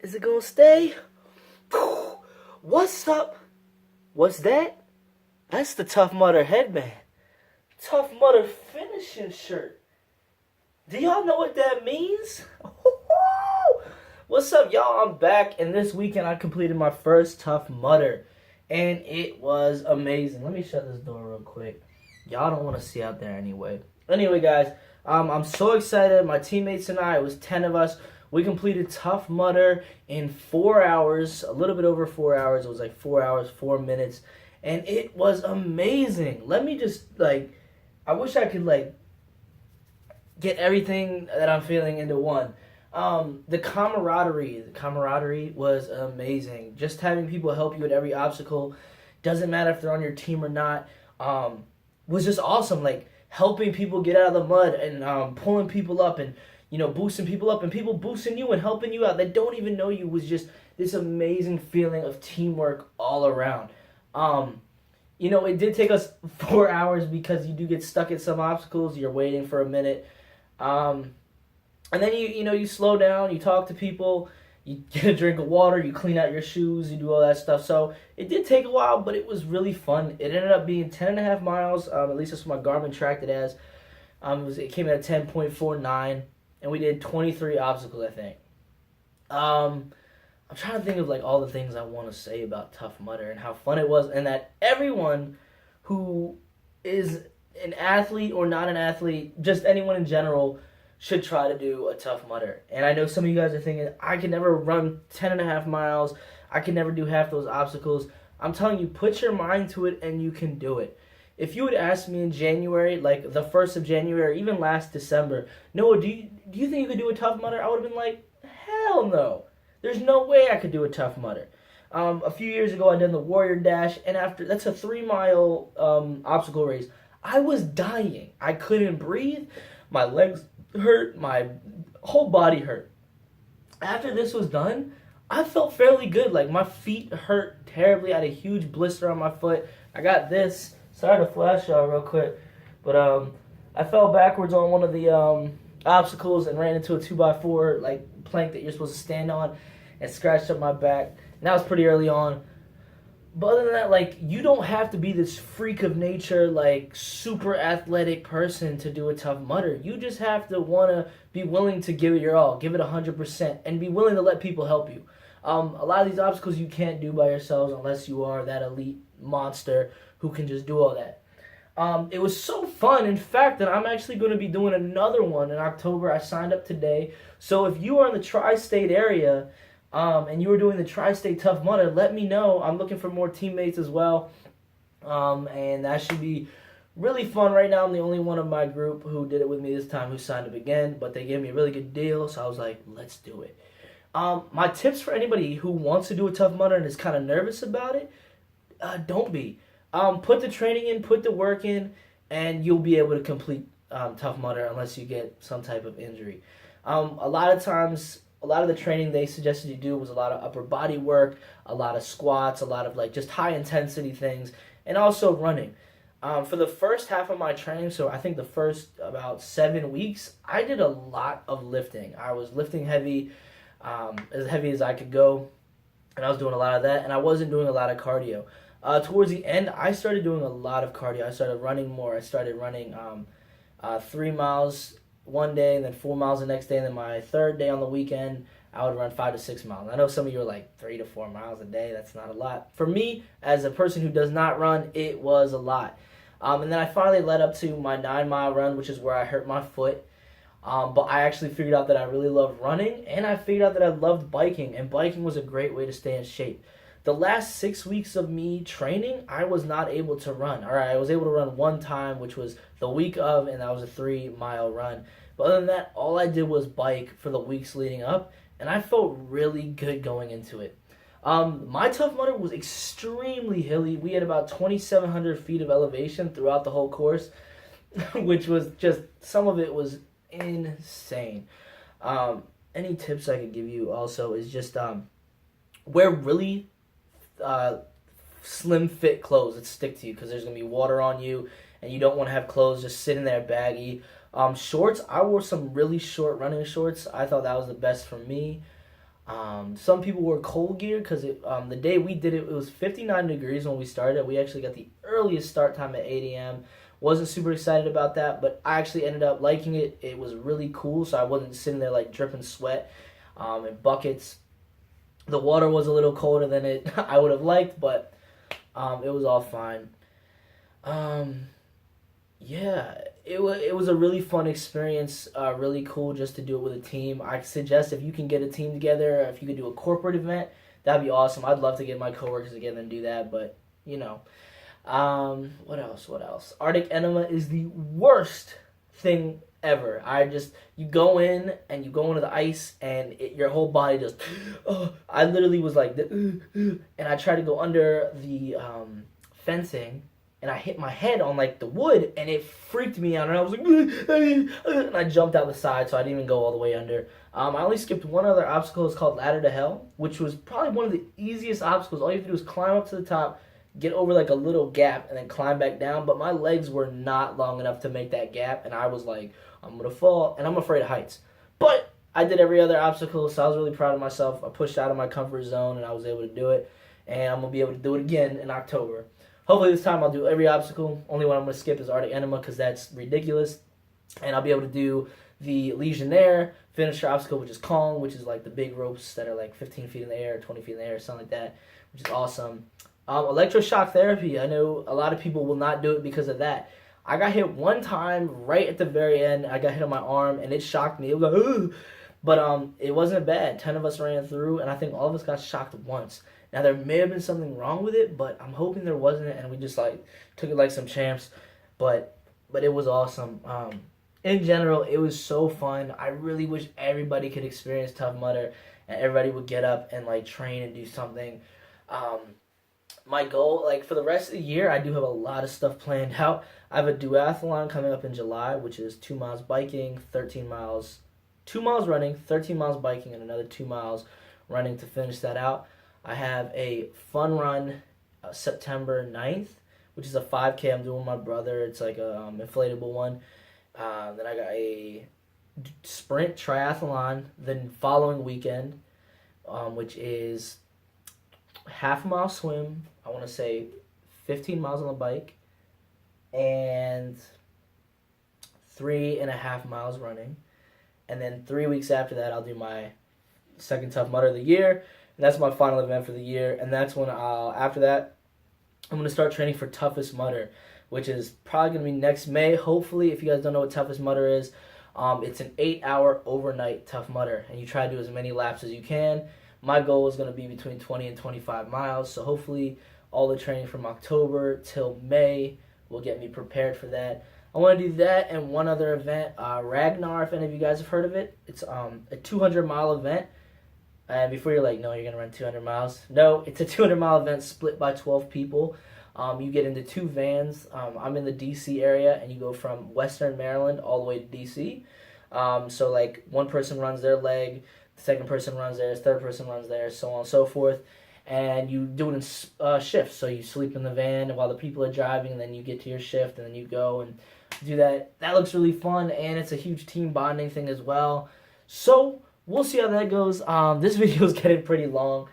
Is it gonna stay? What's up? What's that? That's the Tough Mudder headband. Tough Mudder finishing shirt. Do y'all know what that means? What's up, y'all? I'm back, and this weekend I completed my first Tough Mudder, and it was amazing. Let me shut this door real quick. Y'all don't want to see out there anyway. Anyway, guys, I'm so excited. My teammates and I, it was 10 of us. We completed Tough Mudder in 4 hours, a little bit over 4 hours. It was like 4 hours, 4 minutes, and it was amazing. Let me just, I wish I could, get everything that I'm feeling into one. The camaraderie was amazing. Just having people help you at every obstacle, doesn't matter if they're on your team or not, was just awesome. Like helping people get out of the mud and pulling people up and boosting people up and people boosting you and helping you out that don't even know you was just this amazing feeling of teamwork all around. It did take us 4 hours because you do get stuck at some obstacles. You're waiting for a minute. And then you slow down, you talk to people, you get a drink of water, you clean out your shoes, you do all that stuff. So it did take a while, but it was really fun. It ended up being 10.5 miles, at least that's what my Garmin tracked it as. It came in at 10.49, and we did 23 obstacles, I think. I'm trying to think of all the things I want to say about Tough Mudder and how fun it was, and that everyone who is an athlete or not an athlete, just anyone in general, should try to do a Tough Mudder. And I know some of you guys are thinking, I can never run 10.5 miles. I can never do half those obstacles. I'm telling you, put your mind to it and you can do it. If you had asked me in January, like the 1st of January, or even last December, Noah, do you think you could do a Tough Mudder? I would have been like, hell no. There's no way I could do a Tough Mudder. A few years ago, I did the Warrior Dash, and that's a 3-mile obstacle race. I was dying. I couldn't breathe. My legs hurt, my whole body hurt. After this was done, I felt fairly good. Like my feet hurt terribly. I had a huge blister on my foot. I got this. Sorry to flash y'all real quick, but I fell backwards on one of the obstacles and ran into a 2x4 plank that you're supposed to stand on, and scratched up my back. And that was pretty early on. But other than that, you don't have to be this freak of nature, super athletic person to do a Tough Mudder. You just have to want to be willing to give it your all, give it 100%, and be willing to let people help you. A lot of these obstacles you can't do by yourselves unless you are that elite monster who can just do all that. It was so fun, in fact, that I'm actually going to be doing another one in October. I signed up today. So if you are in the tri-state area, and you were doing the Tri-State Tough Mudder, let me know. I'm looking for more teammates as well. And that should be really fun. Right now, I'm the only one of my group who did it with me this time who signed up again, but they gave me a really good deal, so I was like, let's do it. My tips for anybody who wants to do a Tough Mudder and is kind of nervous about it, don't be. Put the training in, put the work in, and you'll be able to complete Tough Mudder unless you get some type of injury. A lot of times, a lot of the training they suggested you do was a lot of upper body work, a lot of squats, a lot of just high intensity things, and also running. For the first half of my training, so I think the first about 7 weeks, I did a lot of lifting. I was lifting heavy as I could go, and I was doing a lot of that, and I wasn't doing a lot of cardio. Towards the end, I started doing a lot of cardio. I started running more. I started running 3 miles one day and then 4 miles the next day, and then my third day on the weekend I would run 5 to 6 miles. I know some of you are like 3 to 4 miles a day. That's not a lot. For me, as a person who does not run, it was a lot. And then I finally led up to my 9-mile run, which is where I hurt my foot. But I actually figured out that I really loved running, and I figured out that I loved biking, and biking was a great way to stay in shape. The last 6 weeks of me training, I was not able to run. All right, I was able to run one time, which was the week of, and that was a 3-mile run. But other than that, all I did was bike for the weeks leading up, and I felt really good going into it. My Tough Mudder was extremely hilly. We had about 2,700 feet of elevation throughout the whole course, which was just, some of it was insane. Any tips I could give you also is just wear really slim fit clothes that stick to you, because there's going to be water on you and you don't want to have clothes just sitting there baggy. Shorts, I wore some really short running shorts. I thought that was the best for me. Some people wore cold gear because the day we did it, it was 59 degrees when we started. We actually got the earliest start time at 8 a.m. Wasn't super excited about that, but I actually ended up liking it. It was really cool, so I wasn't sitting there like dripping sweat in buckets. The water was a little colder than it I would have liked, but it was all fine. Yeah, it was a really fun experience. Really cool just to do it with a team. I suggest if you can get a team together, if you could do a corporate event, that'd be awesome. I'd love to get my coworkers together and do that, but you know. What else? What else? Arctic enema is the worst thing ever. You go in and you go into the ice and your whole body just, I literally was like, and I tried to go under the fencing and I hit my head on like the wood and it freaked me out and I was like, and I jumped out the side so I didn't even go all the way under. I only skipped one other obstacle. It's called Ladder to Hell, which was probably one of the easiest obstacles. All you have to do is climb up to the top, get over like a little gap, and then climb back down. But my legs were not long enough to make that gap, and I was like, I'm going to fall, and I'm afraid of heights. But I did every other obstacle, so I was really proud of myself. I pushed out of my comfort zone, and I was able to do it, and I'm going to be able to do it again in October. Hopefully this time I'll do every obstacle. Only one I'm going to skip is Arctic enema because that's ridiculous. And I'll be able to do the Legionnaire finisher obstacle, which is Kong, which is like the big ropes that are like 15 feet in the air, 20 feet in the air, something like that, which is awesome. Electroshock therapy, I know a lot of people will not do it because of that. I got hit one time right at the very end. I got hit on my arm, and it shocked me. It was like, ooh. But it wasn't bad. 10 of us ran through, and I think all of us got shocked once. Now, there may have been something wrong with it, but I'm hoping there wasn't, and we just, like, took it like some champs. But it was awesome. In general, it was so fun. I really wish everybody could experience Tough Mudder, and everybody would get up and, like, train and do something. My goal, like, for the rest of the year, I do have a lot of stuff planned out. I have a duathlon coming up in July, which is 2 miles biking, 13 miles, 2 miles running, 13 miles biking, and another 2 miles running to finish that out. I have a fun run September 9th, which is a 5K I'm doing with my brother. It's like a inflatable one. Then I got a sprint triathlon the following weekend, which is half a mile swim, I want to say 15 miles on the bike, and 3.5 miles running. And then 3 weeks after that, I'll do my second Tough Mudder of the year. And that's my final event for the year. And that's when after that, I'm going to start training for Toughest Mudder, which is probably going to be next May. Hopefully, if you guys don't know what Toughest Mudder is, it's an 8-hour overnight Tough Mudder. And you try to do as many laps as you can. My goal is going to be between 20 and 25 miles. So hopefully, all the training from October till May will get me prepared for that. I want to do that and one other event, Ragnar, if any of you guys have heard of it. It's a 200-mile event. And before you're like, no, you're going to run 200 miles. No, it's a 200-mile event split by 12 people. You get into 2 vans. I'm in the D.C. area, and you go from Western Maryland all the way to D.C. So, like, one person runs their leg, the second person runs theirs, third person runs theirs, so on and so forth. And you do it in shifts. So you sleep in the van while the people are driving, and then you get to your shift, and then you go and do that. That looks really fun, and it's a huge team bonding thing as well. So we'll see how that goes. This video is getting pretty long.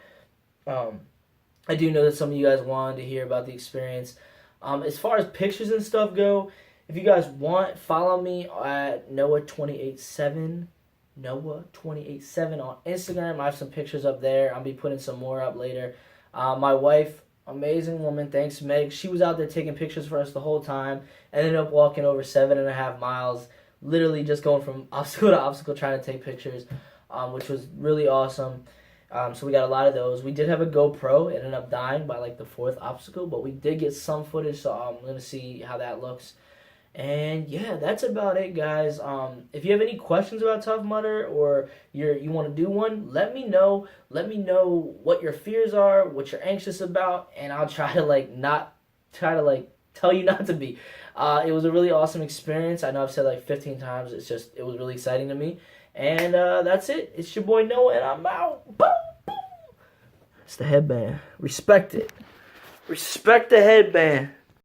I do know that some of you guys wanted to hear about the experience. As far as pictures and stuff go, if you guys want, follow me at Noah287. Noah287 on Instagram. I have some pictures up there. I'll be putting some more up later. My wife, amazing woman, thanks Meg. She was out there taking pictures for us the whole time. And ended up walking over 7.5 miles, literally just going from obstacle to obstacle trying to take pictures, which was really awesome. So we got a lot of those. We did have a GoPro. It ended up dying by like the 4th obstacle, but we did get some footage, so I'm going to see how that looks. And yeah, that's about it, guys. If you have any questions about Tough Mudder or you want to do one, let me know. Let me know what your fears are, what you're anxious about, and I'll try to tell you not to be. It was a really awesome experience. I know I've said like 15 times. It was really exciting to me. And that's it. It's your boy Noah, and I'm out. Boom, boom. It's the headband. Respect it. Respect the headband.